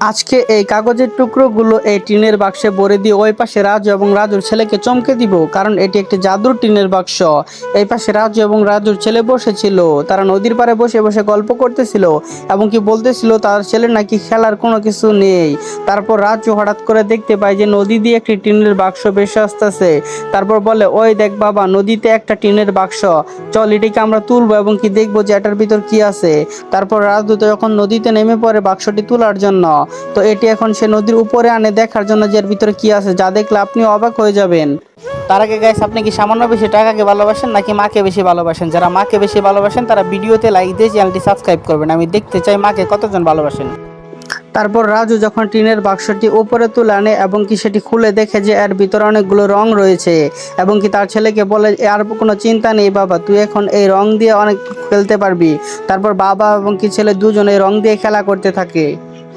আজকে এই কাগজের টুকরোগুলো এই টিনের বাক্সে ভরে দিয়ে ওই পাশে রাজু এবং রাজুর ছেলেকে চমকে দিব, কারণ এটি একটি জাদুর টিনের বাক্স। এই পাশে রাজু এবং রাজুর ছেলে বসেছিল, তারা নদীর পাড়ে বসে বসে গল্প করতেছিল এবং কি বলতেছিল তার ছেলের নাকি খেলার কোনো কিছু নেই। তারপর রাজু হঠাৎ করে দেখতে পায় যে নদী দিয়ে একটি টিনের বাক্স ভেসে আসতেছে। তারপর বলে, ওই দেখ বাবা, নদীতে একটা টিনের বাক্স, চল এটিকে আমরা তুলবো এবং কি দেখবো যে এটার ভিতর কি আছে। তারপর রাজু যখন নদীতে নেমে পড়ে বাক্সটি তোলার জন্য, তো এটি এখন সে নদীর উপরে আনে দেখার জন্য যে এর ভিতরে কি আছে, যা দেখলে আপনি অবাক হয়ে যাবেন। তার আগে গাইস, আপনি কি সামান্য বেশি টাকাকে ভালোবাসেন নাকি মাকে বেশি ভালোবাসেন? যারা মাকে বেশি ভালোবাসেন তারা ভিডিওতে লাইক দিয়ে চ্যানেলটি সাবস্ক্রাইব করবেন। আমি দেখতে চাই মাকে কতজন ভালোবাসেন। তারপর রাজু যখন টিনের বাক্সটি উপরে তুলে আনে এবং কি সেটি খুলে দেখে যে এর ভিতরে অনেকগুলো রং রয়েছে এবং কি তার ছেলেকে বলে, আর কোনো চিন্তা নেই বাবা, তুই এখন এই রং দিয়ে অনেক খেলতে পারবি। তারপর বাবা এবং কি ছেলে দুজনে রং দিয়ে খেলা করতে থাকে।